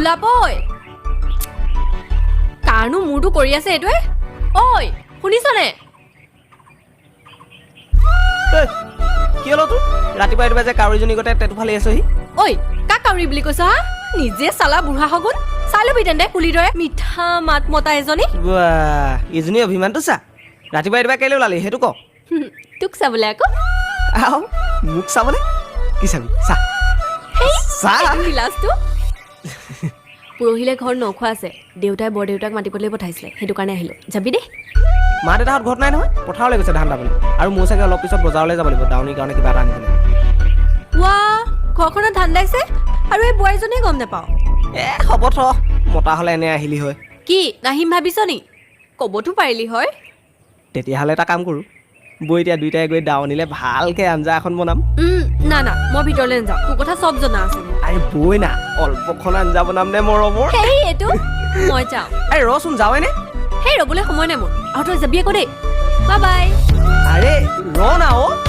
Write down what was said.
গোলাপ ঐ কাৰণো মোৰটো কৰি আছে এইটোৱে ঐ শুনিছনে কি হলো তোৰ ৰাতিপুৱা ৰাতিপুৱা যে কাউৰীজনী গতে তেটো ফালি আছহি ঐ কাক কাউৰী বুলি কৈছ হা নিজে চালা বুঢ়া হগুন চাই লবি তেন্তে কুলিৰ দৰে মিঠা মাত মতা এজনী ইজনী অভিমানটো চা ৰাতিপুৱা ৰাতিপুৱা কেলৈ ওলালি সেইটো ক তোক চাবলৈ আকৌ আও মোক চাবলৈ কি চাবি চা গিলাচটো পৰহিলে ঘৰ নখোৱা আছে দেউতাই বৰদেউতাক মাতিবলৈ পঠাইছিলে সেইটো কাৰণে আহিলো যাবি দেই মা দেউতাহঁত ঘৰত নাই নহয় পথাৰলৈ গৈছে ধান দাবলৈ আৰু মোৰ চাগে অলপ পিছত বজাৰলৈ যাব লাগিব দাউনীৰ কাৰণে কিবা এটা আনিবলৈ ৱা ঘৰখনত ধান দাইছে আৰু এই বোৱাৰীজনীয়ে গম নাপাওঁ হ'ব থ মতা হ'লে এনে আহিলি হয় কি নাহিম ভাবিছ নি ক'বতো পাৰিলি হয় তেতিয়াহ'লে এটা কাম কৰোঁ বৈ এতিয়া দুইটাই গৈ দাউনীলে ভালকৈ আঞ্জা এখন বনাম না না মই ভিতৰলৈ নাযাওঁ তোৰ কথা চব জনা আছে আৰে বৈ না অলপখন আঞ্জা বনাম নে মৰমৰ সেই এইটো মই যাওঁ আৰে ৰচোন যাওঁনে সেই ৰ'বলৈ সময় নাই মোৰ আৰু তই যাবি আকৌ দেই বাই বাই আৰে ৰ না অ'